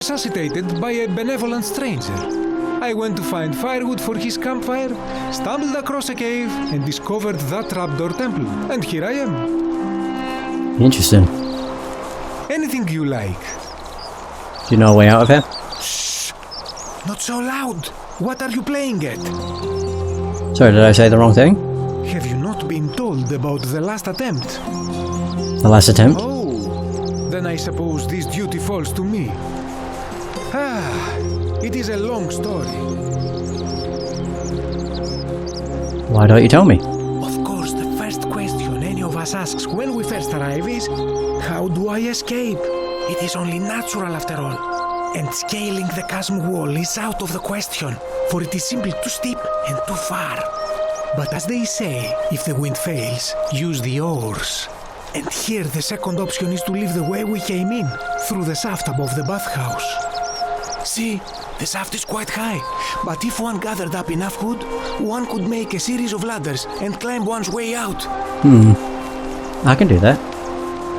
resuscitated by a benevolent stranger. I went to find firewood for his campfire, stumbled across a cave, and discovered that trapdoor temple. And here I am. Interesting. Anything you like. Do you know a way out of here? Shh! Not so loud! What are you playing at? Sorry, did I say the wrong thing? Have you not been told about the last attempt? The last attempt? Oh, then I suppose this duty falls to me. It is a long story. Why don't you tell me? Of course, the first question any of us asks when we first arrive is, how do I escape? It is only natural after all. And scaling the chasm wall is out of the question, for it is simply too steep and too far. But as they say, if the wind fails, use the oars. And here the second option is to leave the way we came in, through the shaft above the bathhouse. See, the shaft is quite high, but if one gathered up enough wood, one could make a series of ladders and climb one's way out. I can do that.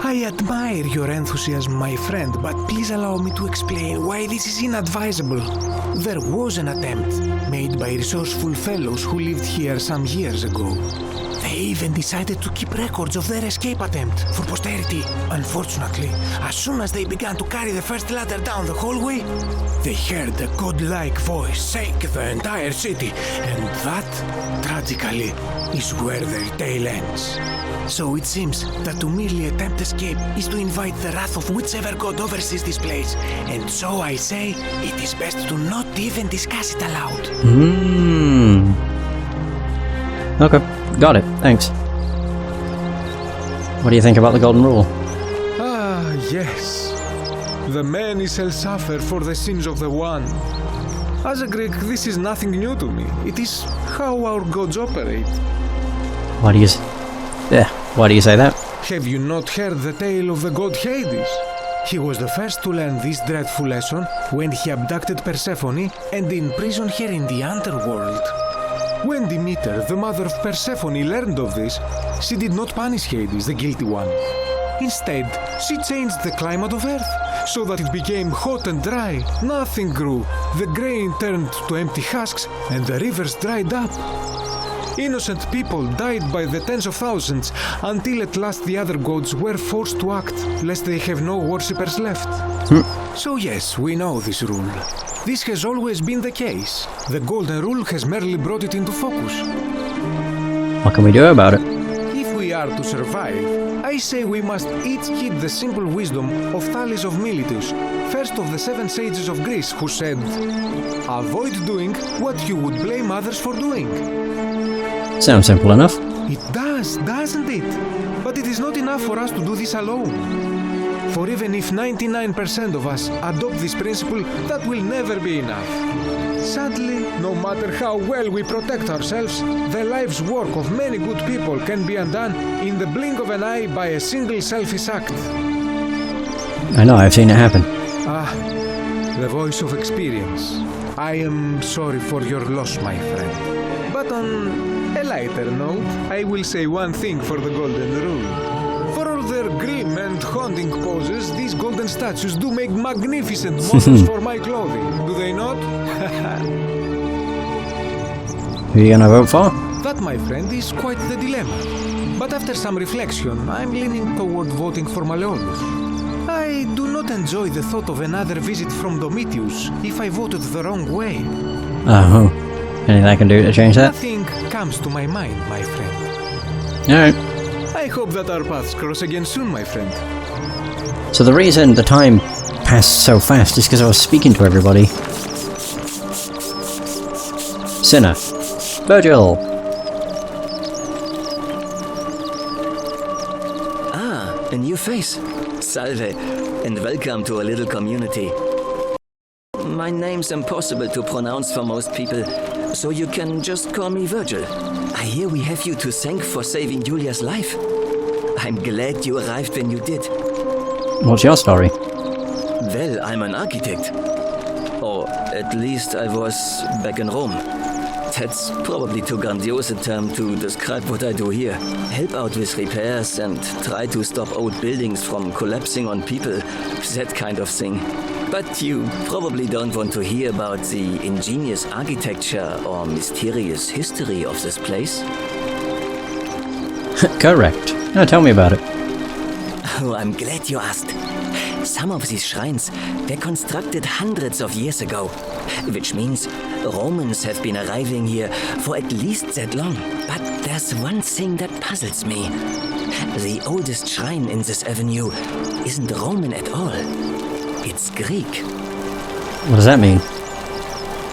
I admire your enthusiasm, my friend, but please allow me to explain why this is inadvisable. There was an attempt made by resourceful fellows who lived here some years ago. They even decided to keep records of their escape attempt for posterity. Unfortunately, as soon as they began to carry the first ladder down the hallway, they heard a godlike voice shake the entire city, and that, tragically, is where their tale ends. So it seems that to merely attempt escape is to invite the wrath of whichever god oversees this place. And so I say, it is best to not even discuss it aloud. Okay, got it. Thanks. What do you think about the golden rule? Ah, yes. The many shall suffer for the sins of the one. As a Greek, this is nothing new to me. It is how our gods operate. Why do you say that? Have you not heard the tale of the god Hades? He was the first to learn this dreadful lesson when he abducted Persephone and imprisoned her in the underworld. When Demeter, the mother of Persephone, learned of this, she did not punish Hades, the guilty one. Instead, she changed the climate of Earth so that it became hot and dry. Nothing grew. The grain turned to empty husks and the rivers dried up. Innocent people died by the tens of thousands until at last the other gods were forced to act, lest they have no worshippers left. So yes, we know this rule. This has always been the case. The golden rule has merely brought it into focus. What can we do about it? If we are to survive, I say we must each heed the simple wisdom of Thales of Miletus, first of the 7 sages of Greece, who said, avoid doing what you would blame others for doing. Sounds simple enough. It does, doesn't it? But it is not enough for us to do this alone. For even if 99% of us adopt this principle, that will never be enough. Sadly, no matter how well we protect ourselves, the life's work of many good people can be undone in the blink of an eye by a single selfish act. I know, I've seen it happen. Ah, the voice of experience. I am sorry for your loss, my friend. But on a lighter note, I will say one thing for the golden rule. For all their grim and haunting poses, these golden statues do make magnificent models for my clothing, do they not? Who are you gonna vote for? That, my friend, is quite the dilemma. But after some reflection, I'm leaning toward voting for Malleolus. I do not enjoy the thought of another visit from Domitius if I voted the wrong way. Oh, anything I can do to change that? Nothing comes to my mind, my friend. Alright. I hope that our paths cross again soon, my friend. So the reason the time passed so fast is because I was speaking to everybody. Sinner. Virgil. Ah, a new face. Salve, and welcome to a little community. My name's impossible to pronounce for most people, so you can just call me Virgil. I hear we have you to thank for saving Julia's life. I'm glad you arrived when you did. What's your story? Well, I'm an architect. Or at least I was back in Rome. That's probably too grandiose a term to describe what I do here. Help out with repairs and try to stop old buildings from collapsing on people. That kind of thing. But you probably don't want to hear about the ingenious architecture or mysterious history of this place. Correct. Now tell me about it. Oh, I'm glad you asked. Some of these shrines were constructed hundreds of years ago, which means Romans have been arriving here for at least that long. But there's one thing that puzzles me. The oldest shrine in this avenue isn't Roman at all. It's Greek. What does that mean?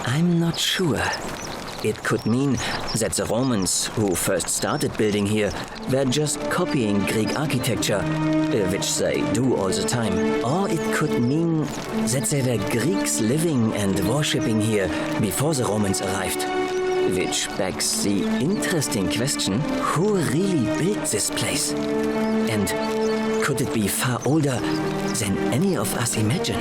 I'm not sure. It could mean that the Romans, who first started building here, were just copying Greek architecture, which they do all the time. Or it could mean that there were Greeks living and worshipping here before the Romans arrived. Which begs the interesting question, who really built this place? And could it be far older than any of us imagine?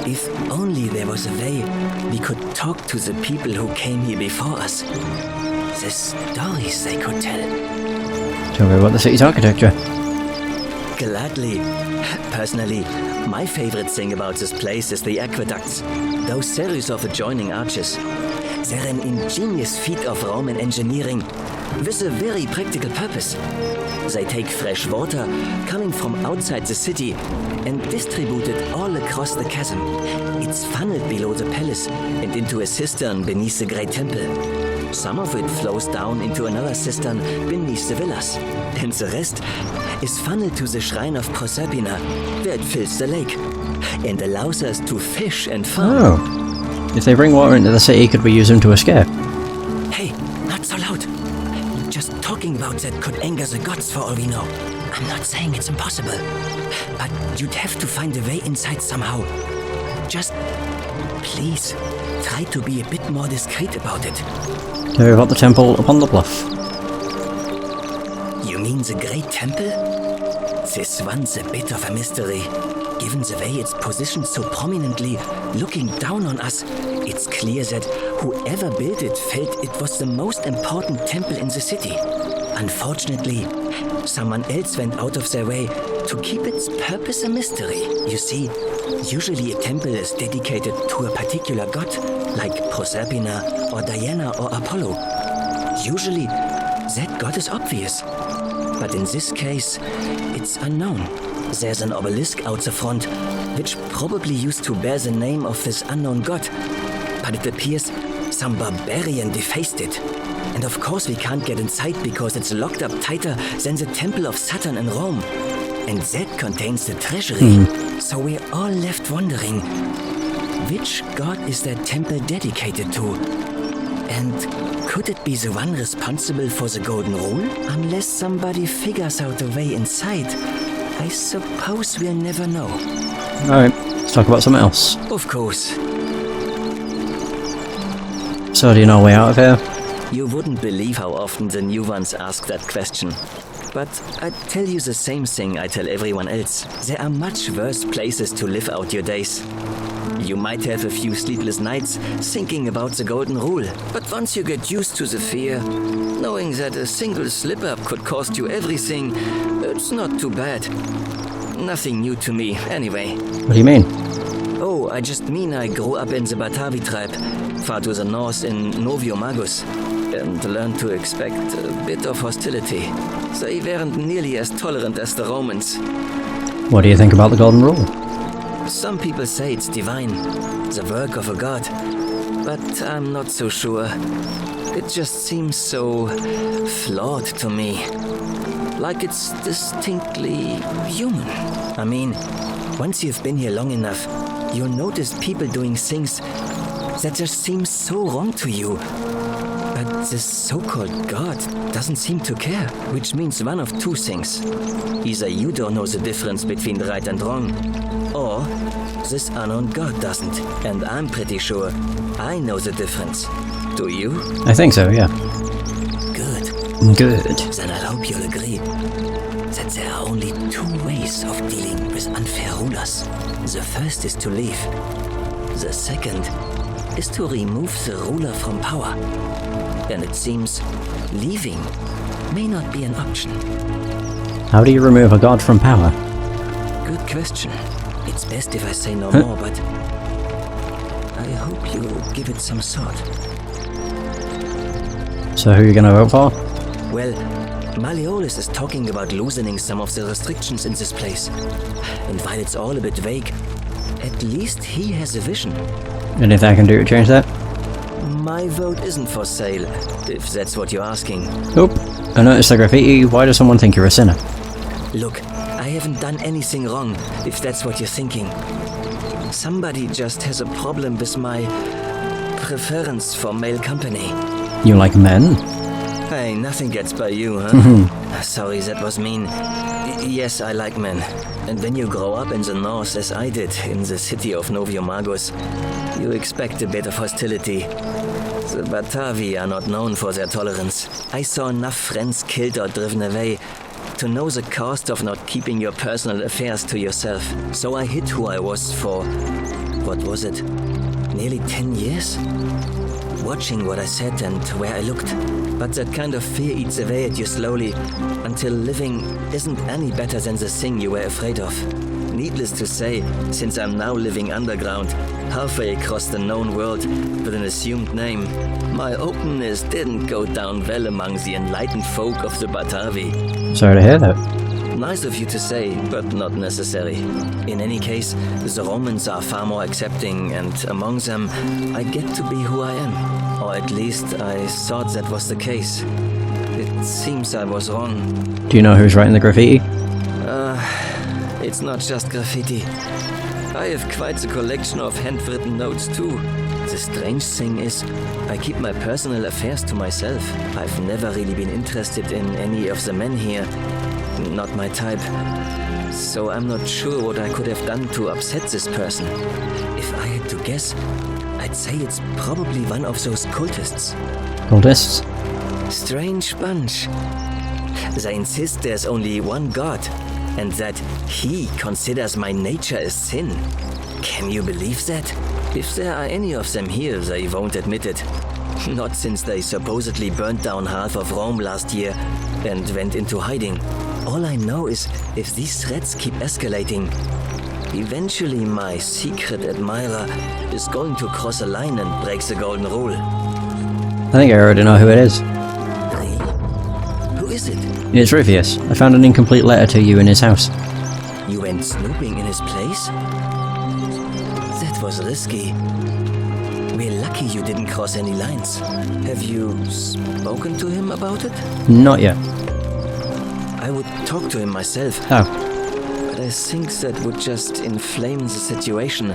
If only there was a way we could talk to the people who came here before us. The stories they could tell. Tell me about the city's architecture. Gladly. Personally, my favorite thing about this place is the aqueducts. Those series of adjoining arches. They're an ingenious feat of Roman engineering with a very practical purpose. They take fresh water coming from outside the city and distribute it all across the chasm. It's funneled below the palace and into a cistern beneath the great temple. Some of it flows down into another cistern beneath the villas, and the rest is funneled to the shrine of Proserpina, where it fills the lake and allows us to fish and farm. Oh. If they bring water into the city, could we use them to escape? Hey, not so loud. Just talking about that could anger the gods for all we know. I'm not saying it's impossible, but you'd have to find a way inside somehow. Just, please, try to be a bit more discreet about it. Tell me about the temple upon the bluff. You mean the Great Temple? This one's a bit of a mystery. Given the way it's positioned so prominently, looking down on us, it's clear that whoever built it felt it was the most important temple in the city. Unfortunately, someone else went out of their way to keep its purpose a mystery. You see, usually a temple is dedicated to a particular god, like Proserpina or Diana or Apollo. Usually, that god is obvious. But in this case, it's unknown. There's an obelisk out the front, which probably used to bear the name of this unknown god. But it appears some barbarian defaced it. And of course we can't get inside because it's locked up tighter than the Temple of Saturn in Rome. And that contains the treasury. So we're all left wondering, which god is that temple dedicated to? And could it be the one responsible for the Golden Rule? Unless somebody figures out a way inside, I suppose we'll never know. Alright, let's talk about something else. Of course. So do you know a way out of here? You wouldn't believe how often the new ones ask that question. But I'd tell you the same thing I tell everyone else. There are much worse places to live out your days. You might have a few sleepless nights thinking about the Golden Rule. But once you get used to the fear, knowing that a single slip-up could cost you everything, it's not too bad. Nothing new to me, anyway. What do you mean? Oh, I just mean I grew up in the Batavi tribe, far to the north in Noviomagus, and learned to expect a bit of hostility. They weren't nearly as tolerant as the Romans. What do you think about the Golden Rule? Some people say it's divine, the work of a god, but I'm not so sure. It just seems so flawed to me. Like it's distinctly human. I mean, once you've been here long enough, you'll notice people doing things that just seem so wrong to you. But this so-called god doesn't seem to care, which means one of two things. Either you don't know the difference between right and wrong, or this unknown god doesn't. And I'm pretty sure I know the difference. Do you? I think so, yeah. Good. Good. Then I hope you'll agree that there are only two ways of dealing with unfair rulers. The first is to leave. The second is to remove the ruler from power. And it seems leaving may not be an option. How do you remove a god from power? Good question. It's best if I say no more, but I hope you give it some thought. So who are you gonna vote for? Well, Malleolus is talking about loosening some of the restrictions in this place. And while it's all a bit vague, at least he has a vision. Anything I can do to change that? My vote isn't for sale, if that's what you're asking. Nope. I noticed the graffiti. Why does someone think you're a sinner? Look, I haven't done anything wrong, if that's what you're thinking. Somebody just has a problem with my preference for male company. You like men? Hey, nothing gets by you, huh? Sorry, that was mean. Yes, I like men. And when you grow up in the north, as I did, in the city of Noviomagus, you expect a bit of hostility. The Batavi are not known for their tolerance. I saw enough friends killed or driven away to know the cost of not keeping your personal affairs to yourself. So I hid who I was for, what was it, nearly 10 years? Watching what I said and where I looked. But that kind of fear eats away at you slowly, until living isn't any better than the thing you were afraid of. Needless to say, since I'm now living underground, halfway across the known world with an assumed name, my openness didn't go down well among the enlightened folk of the Batavi. Sorry to hear that. Nice of you to say, but not necessary. In any case, the Romans are far more accepting, and among them, I get to be who I am. Or at least I thought that was the case. It seems I was wrong. Do you know who's writing the graffiti? It's not just graffiti. I have quite a collection of handwritten notes too. The strange thing is, I keep my personal affairs to myself. I've never really been interested in any of the men here. Not my type. So I'm not sure what I could have done to upset this person. If I had to guess, I'd say it's probably one of those cultists. Cultists? Strange bunch. They insist there's only one god, and that he considers my nature a sin. Can you believe that? If there are any of them here, they won't admit it. Not since they supposedly burnt down half of Rome last year and went into hiding. All I know is, if these threats keep escalating, eventually my secret admirer is going to cross a line and break the golden rule. I think I already know who it is. Really? Who is it? It's Rufius. I found an incomplete letter to you in his house. You went snooping in his place? That was risky. We're lucky you didn't cross any lines. Have you spoken to him about it? Not yet. I would talk to him myself. Oh. But I think that would just inflame the situation.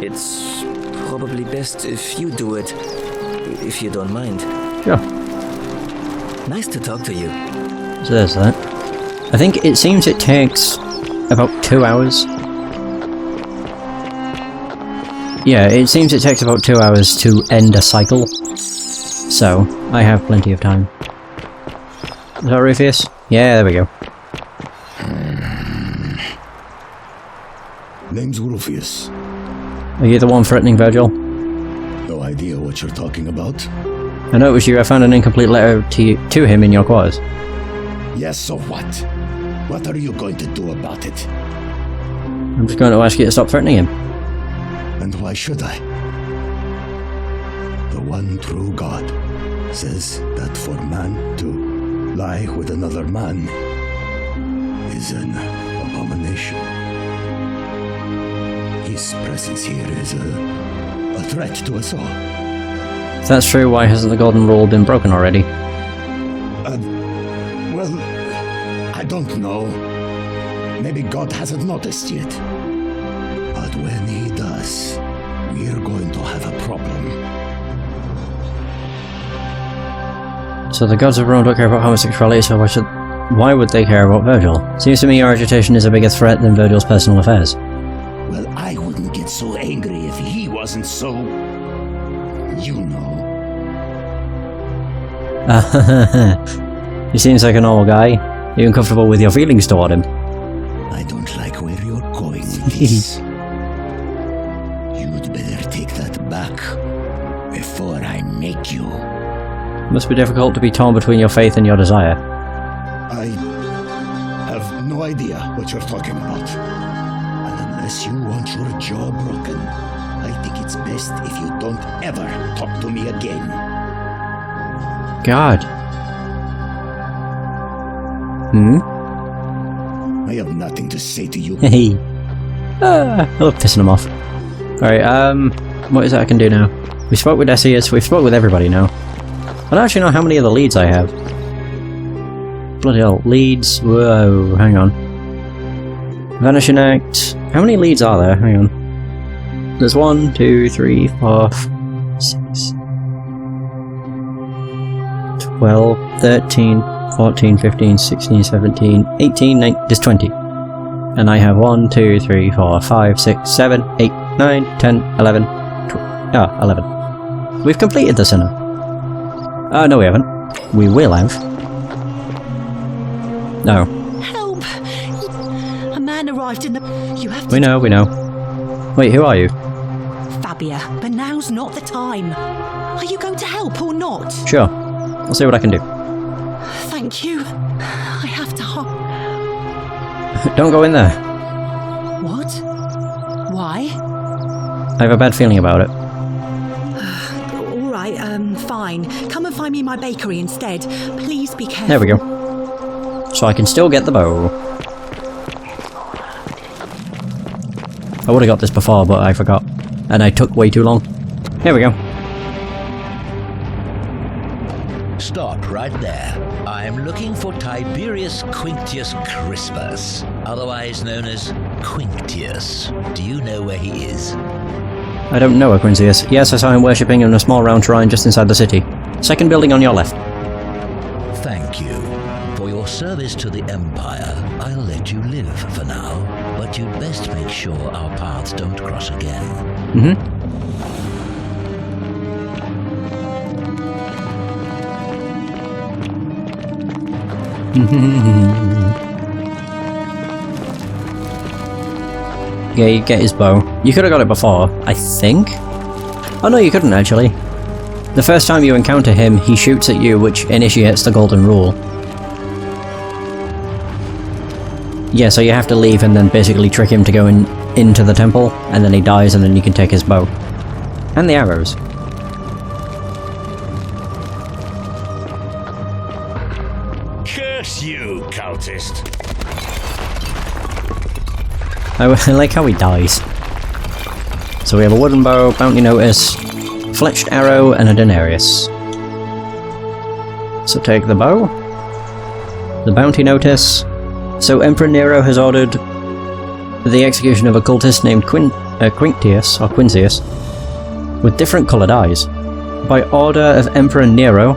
It's probably best if you do it, if you don't mind. Sure. Nice to talk to you. So there's that. I think it seems it takes about 2 hours. Yeah, it seems it takes about 2 hours to end a cycle. So, I have plenty of time. Is that Rufius? Yeah, there we go. Name's Rufius. Are you the one threatening Virgil? No idea what you're talking about. I know it was you. I found an incomplete letter to him in your quarters. Yes, so what? What are you going to do about it? I'm just going to ask you to stop threatening him. And why should I? The one true God says that for man to lie with another man is an abomination. His presence here is a threat to us all. If that's true, why hasn't the golden rule been broken already? Well, I don't know. Maybe God hasn't noticed yet. But when he does, we're going to have a problem. So the gods of Rome don't care about homosexuality, so why would they care about Virgil? Seems to me your agitation is a bigger threat than Virgil's personal affairs. Well, I wouldn't get so angry if he wasn't so... you know. He seems like a normal guy. Even comfortable with your feelings toward him. I don't like where you're going with this. You'd better take that back before I make you. It must be difficult to be torn between your faith and your desire. I have no idea what you're talking about. And Unless you want your jaw broken, I think it's best if you don't ever talk to me again. God. Hmm? I have nothing to say to you. Hey. I love pissing him off. Alright, what is it I can do now? We spoke with Esius, we've spoke with everybody now. I don't actually know how many of the leads I have. Bloody hell, leads. Whoa, hang on. Vanishing Act. How many leads are there? Hang on. There's 1, 2, 3, 4, 6, 12, 13, 14, 15, 16, 17, 18, 19, there's 20. And I have 1, 2, 3, 4, 5, 6, 7, 8, 9, 10, 11, 11. We've completed the sinner. No we haven't. We will have. No. Help! A man arrived in the... You have to... We know. Wait, who are you? Fabia, but now's not the time. Are you going to help or not? Sure. I'll see what I can do. Thank you. I have to... Don't go in there. What? Why? I have a bad feeling about it. All right, fine. Come and find me in my bakery instead. Please be careful. There we go. So I can still get the bow. I would have got this before, but I forgot. And I took way too long. Here we go. Stop right there. I'm looking for Tiberius Quinctius Crispus, otherwise known as Quinctius. Do you know where he is? I don't know Aquincius. Yes, I saw him worshipping in a small round shrine just inside the city. Second building on your left. Thank you. For your service to the Empire, I'll let you live for now, but you'd best make sure our paths don't cross again. Mm-hmm. Yeah, you get his bow. You could have got it before, I think? Oh no, you couldn't actually. The first time you encounter him, he shoots at you, which initiates the Golden Rule. Yeah, so you have to leave and then basically trick him to go into the temple, and then he dies and then you can take his bow. And the arrows. Curse you, cultist! I like how he dies. So we have a wooden bow, bounty notice, fletched arrow, and a denarius. So take the bow. The bounty notice. So Emperor Nero has ordered the execution of a cultist named Quinctius, or Quincius, with different coloured eyes. By order of Emperor Nero,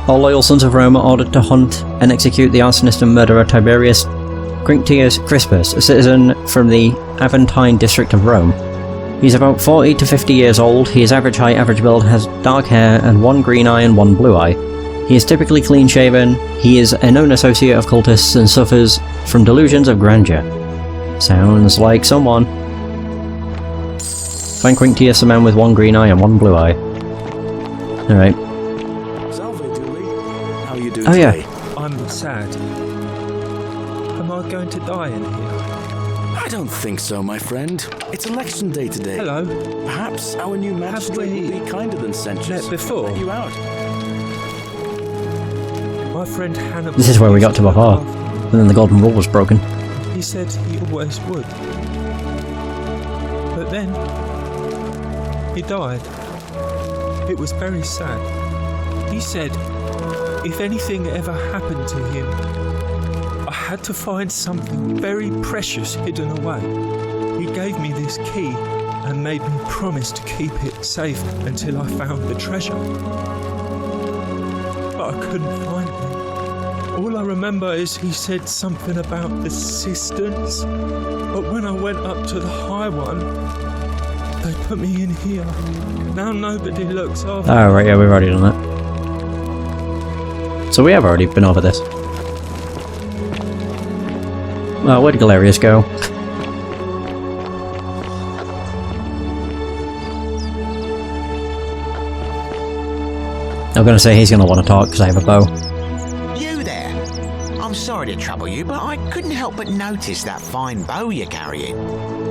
all loyal sons of Rome are ordered to hunt and execute the arsonist and murderer Tiberius Quinctius Crispus, a citizen from the Aventine district of Rome. He's about 40 to 50 years old, he is average height, average build, has dark hair, and one green eye and one blue eye. He is typically clean-shaven, he is a known associate of cultists and suffers from delusions of grandeur. Sounds like someone. Find Quinctius, a man with one green eye and one blue eye. Alright. Salve, Dooley. How are you doing Oh, yeah. today? I'm sad. Am I going to die in here? I don't think so, my friend. It's election day today. Hello. Perhaps our new magistrate will be kinder than Sentius. Met before? Let you out. My friend Hannibal. This is where we got to before, and then the Golden Rule was broken. He said he always would. But then he died. It was very sad. He said if anything ever happened to him, I had to find something very precious hidden away. He gave me this key and made me promise to keep it safe until I found the treasure. But I couldn't find it. All I remember is he said something about the cisterns, but when I went up to the high one, they put me in here. Now nobody looks after me. Oh, right, yeah, we've already done that. So we have already been over this. Well, where did Galerius go? I'm gonna say he's gonna want to talk because I have a bow. You there! I'm I'm sorry to trouble you, but I couldn't help but notice that fine bow you're carrying.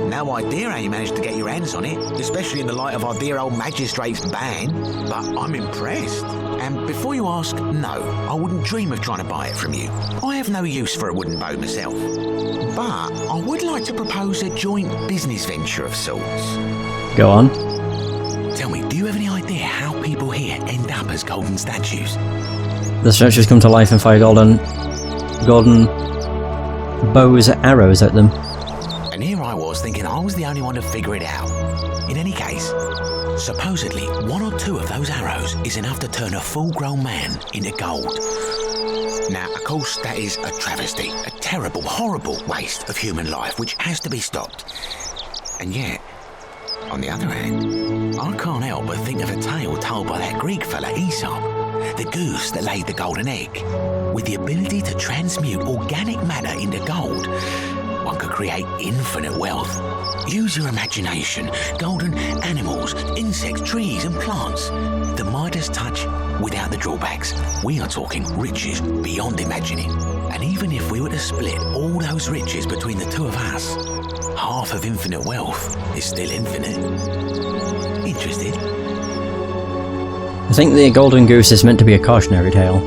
No idea how you managed to get your hands on it, especially in the light of our dear old magistrate's ban, but I'm impressed. And before you ask, no, I wouldn't dream of trying to buy it from you. I have no use for a wooden bow myself. But I would like to propose a joint business venture of sorts. Go on. Tell me, do you have any idea how people here end up as golden statues? The statues come to life and fire golden bows, arrows at them. And here I was thinking I was the only one to figure it out. In any case, supposedly 1 or 2 of those arrows is enough to turn a full-grown man into gold. Now, of course, that is a travesty, a terrible, horrible waste of human life which has to be stopped. And yet, on the other hand, I can't help but think of a tale told by that Greek fella Aesop, the goose that laid the golden egg. With the ability to transmute organic matter into gold, one could create infinite wealth. Use your imagination. Golden animals, insects, trees and plants. The Midas touch without the drawbacks. We are talking riches beyond imagining. And even if we were to split all those riches between the 2 of us, half of infinite wealth is still infinite. Interested? I think the golden goose is meant to be a cautionary tale.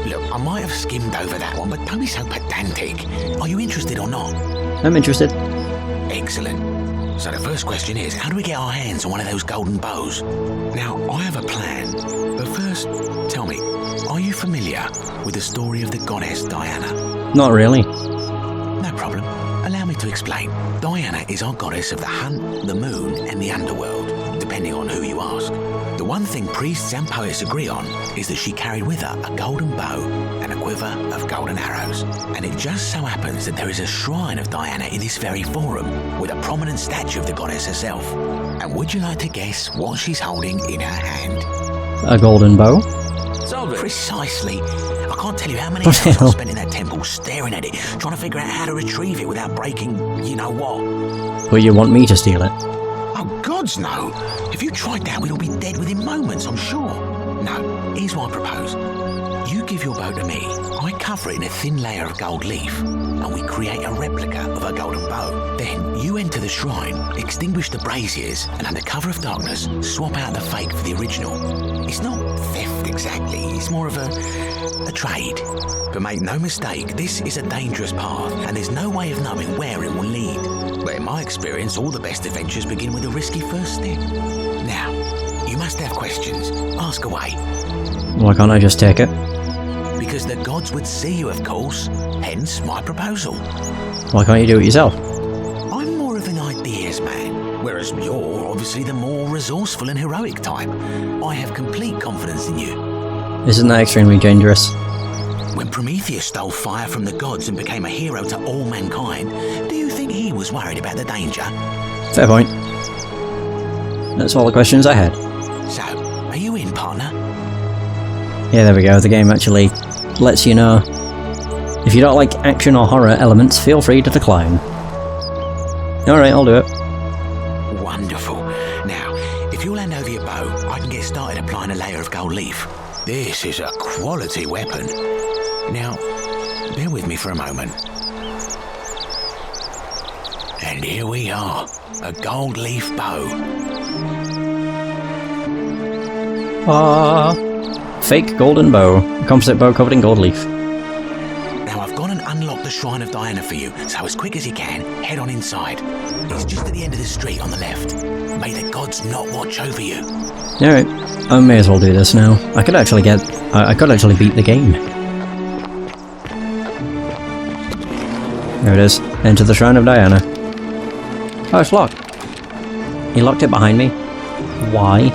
Look, I might have skimmed over that one, but don't be so pedantic. Are you interested or not? I'm interested. Excellent. So the first question is, how do we get our hands on one of those golden bows? Now, I have a plan, but first, tell me, are you familiar with the story of the goddess Diana? Not really. No problem. Allow me to explain. Diana is our goddess of the hunt, the moon, and the underworld, depending on who you ask. The one thing priests and poets agree on is that she carried with her a golden bow and a quiver of golden arrows. And it just so happens that there is a shrine of Diana in this very forum, with a prominent statue of the goddess herself. And would you like to guess what she's holding in her hand? A golden bow? Solve it. Precisely. I can't tell you how many hours I've spent in that temple staring at it, trying to figure out how to retrieve it without breaking you-know-what. But you want me to steal it? Oh, gods no. If you tried that, we'd all be dead within moments, I'm sure. No, here's what I propose. You give your bow to me, I cover it in a thin layer of gold leaf, and we create a replica of a golden bow. Then you enter the shrine, extinguish the braziers, and under cover of darkness, swap out the fake for the original. It's not theft exactly, it's more of a trade. But make no mistake, this is a dangerous path, and there's no way of knowing where it will lead. But in my experience, all the best adventures begin with a risky first step. Now, you must have questions. Ask away. Why can't I just take it? Because the gods would see you, of course. Hence my proposal. Why can't you do it yourself? I'm more of an ideas man, whereas you're obviously the more resourceful and heroic type. I have complete confidence in you. Isn't that extremely dangerous? When Prometheus stole fire from the gods and became a hero to all mankind, do you think he was worried about the danger? Fair point. That's all the questions I had. So, are you in, partner? Yeah, there we go. The game actually lets you know. If you don't like action or horror elements, feel free to decline. Alright, I'll do it. Wonderful. Now, if you'll hand over your bow, I can get started applying a layer of gold leaf. This is a quality weapon. Now, bear with me for a moment. And here we are, a gold leaf bow. Fake golden bow. A composite bow covered in gold leaf. Now I've gone and unlocked the Shrine of Diana for you, so as quick as you can, head on inside. It's just at the end of the street on the left. May the gods not watch over you. Alright, I may as well do this now. I could actually beat the game. There it is. Enter the Shrine of Diana. Oh, it's locked. He locked it behind me. Why?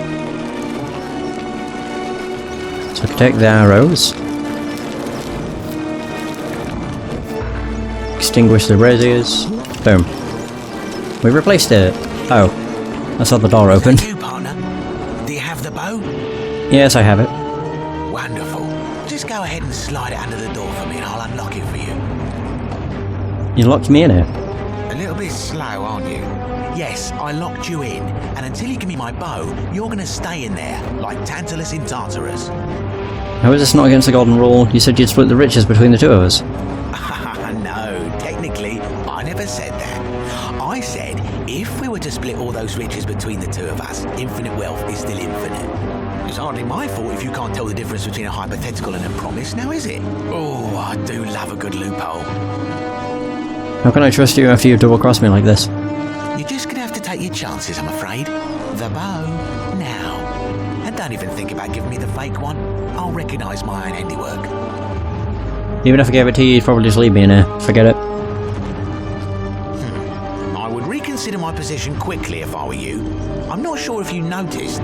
So I can take the arrows. Extinguish the braziers. Boom. We replaced it. Oh. I saw the door open. You, partner? Do you have the bow? Yes, I have it. Wonderful. Just go ahead and slide it under the door for me and I'll unlock it for you. You locked me in here. A little bit slow, aren't you? Yes, I locked you in, and until you give me my bow, you're gonna stay in there, like Tantalus in Tartarus. How is this not against the golden rule? You said you'd split the riches between the two of us. No, technically, I never said that. I said, if we were to split all those riches between the two of us, infinite wealth is still infinite. It's hardly my fault if you can't tell the difference between a hypothetical and a promise, now is it? Oh, I do love a good loophole. How can I trust you after you double-crossed me like this? You're just gonna have to take your chances, I'm afraid. The bow, now. And don't even think about giving me the fake one. I'll recognise my own handiwork. Even if I gave it to you, you'd probably just leave me in here. Forget it. I would reconsider my position quickly if I were you. I'm not sure if you noticed,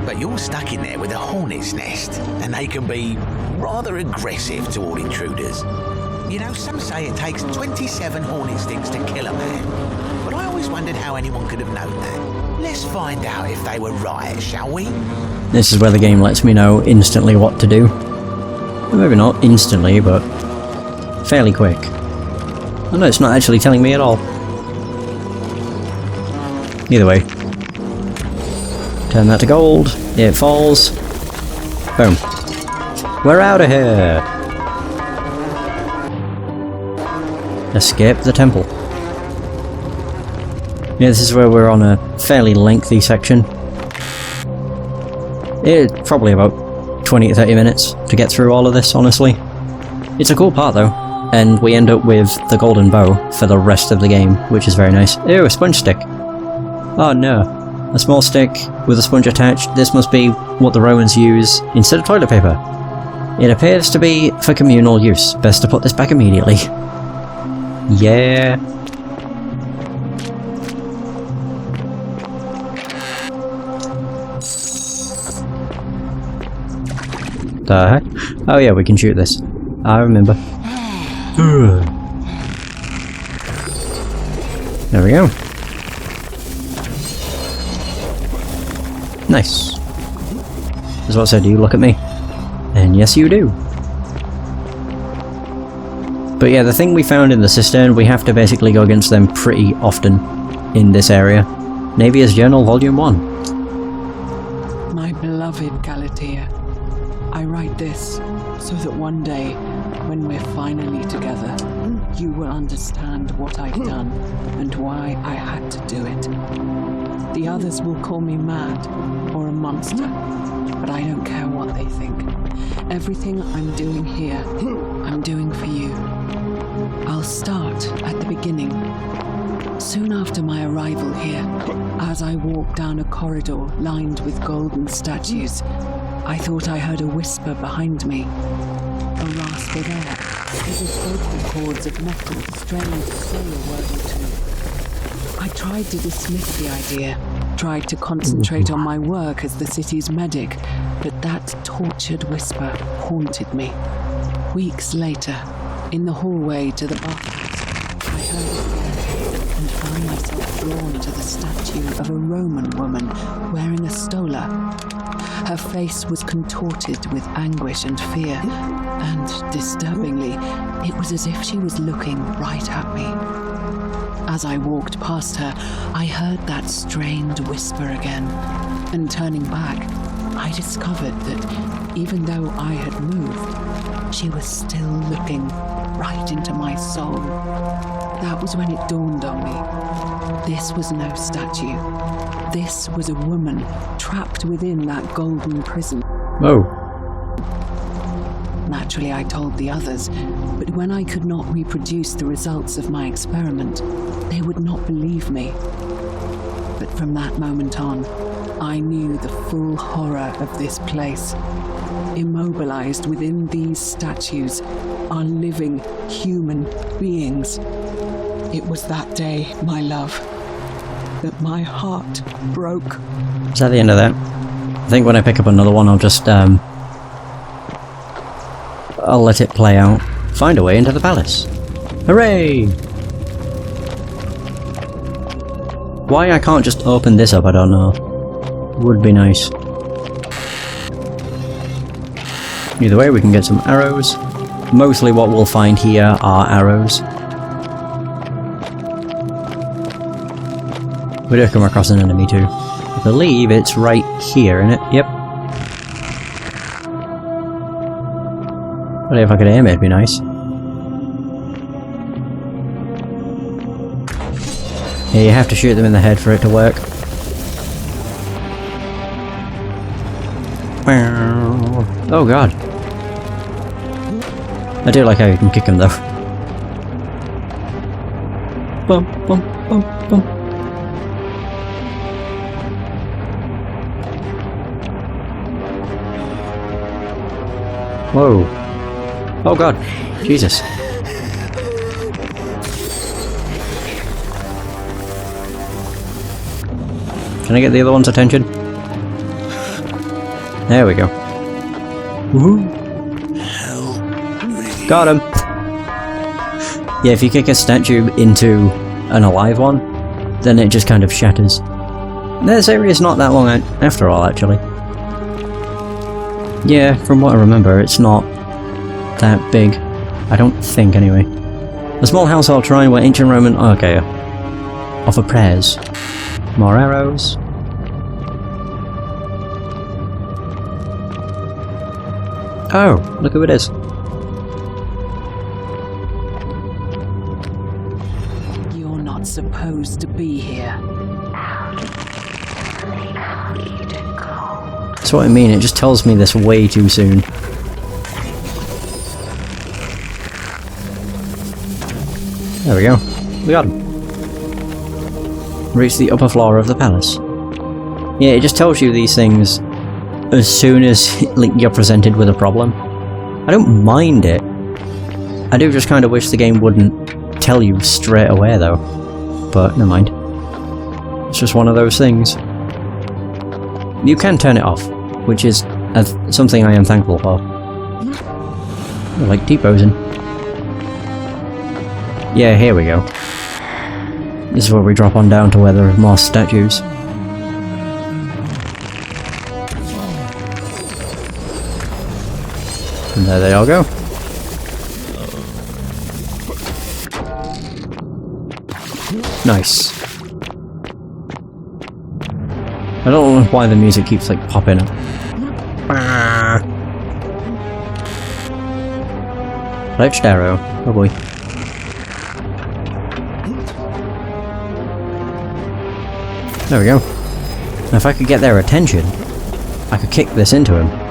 but you're stuck in there with a hornet's nest, and they can be rather aggressive toward intruders. You know, some say it takes 27 hornet stings to kill a man, but I always wondered how anyone could have known that. Let's find out if they were right, shall we? This is where the game lets me know instantly what to do. Well, maybe not instantly, but fairly quick. Oh no, it's not actually telling me at all. Either way. Turn that to gold. It falls. Boom. We're out of here! Escape the temple. Yeah, this is where we're on a fairly lengthy section. It's probably about 20 to 30 minutes to get through all of this, honestly. It's a cool part though, and we end up with the golden bow for the rest of the game, which is very nice. Ew, a sponge stick. Oh no. A small stick with a sponge attached. This must be what the Romans use instead of toilet paper. It appears to be for communal use. Best to put this back immediately. Yeah. The heck? Oh yeah, we can shoot this. I remember. There we go. Nice. As what I said, do you look at me? And yes you do. But yeah, the thing we found in the cistern, we have to basically go against them pretty often in this area. Navia's Journal Volume 1. My beloved Galatea, I write this so that one day, when we're finally together, you will understand what I've done and why I had to do it. The others will call me mad or a monster, but I don't care what they think. Everything I'm doing here, I'm doing for you. I'll start at the beginning. Soon after my arrival here, as I walked down a corridor lined with golden statues, I thought I heard a whisper behind me. A rasp of air, as if vocal cords of metal strained to say a word or two. I tried to dismiss the idea, tried to concentrate on my work as the city's medic, but that tortured whisper haunted me. Weeks later, in the hallway to the bathhouse, I heard it again and found myself drawn to the statue of a Roman woman wearing a stola. Her face was contorted with anguish and fear, and, disturbingly, it was as if she was looking right at me. As I walked past her, I heard that strained whisper again, and turning back, I discovered that even though I had moved, she was still looking right into my soul. That was when it dawned on me. This was no statue. This was a woman trapped within that golden prison. Whoa. Naturally, I told the others, but when I could not reproduce the results of my experiment, they would not believe me. But from that moment on, I knew the full horror of this place. Immobilized within these statues are living human beings. It was that day, my love, that my heart broke. Is that the end of that? I think when I pick up another one, I'll just, I'll let it play out. Find a way into the palace. Hooray! Why I can't just open this up, I don't know. Would be nice. Either way, we can get some arrows. Mostly what we'll find here are arrows. We do come across an enemy too. I believe it's right here, isn't it? Yep. But if I could aim it, it'd be nice. Yeah, you have to shoot them in the head for it to work. Oh god. I do like how you can kick him though. Bum, bum, bum, bum. Whoa. Oh god. Jesus. Can I get the other one's attention? There we go. Woohoo! Got him! Yeah, if you kick a statue into an alive one, then it just kind of shatters. This area's not that long after all, actually. Yeah, from what I remember, it's not that big. I don't think, anyway. A small household shrine where ancient Roman... Oh, okay, yeah. Offer prayers. More arrows. Oh, look who it is. You're not supposed to be here. That's what I mean, it just tells me this way too soon. There we go. We got him. Reach the upper floor of the palace. Yeah, it just tells you these things as soon as like, you're presented with a problem. I don't mind it. I do just kind of wish the game wouldn't tell you straight away though. But never mind. It's just one of those things. You can turn it off, which is something I am thankful for. I like deposing. Yeah, here we go. This is where we drop on down to where there are more statues. And there they all go. Nice. I don't know why the music keeps like popping up. Fletched arrow. Oh boy. There we go. Now if I could get their attention, I could kick this into him.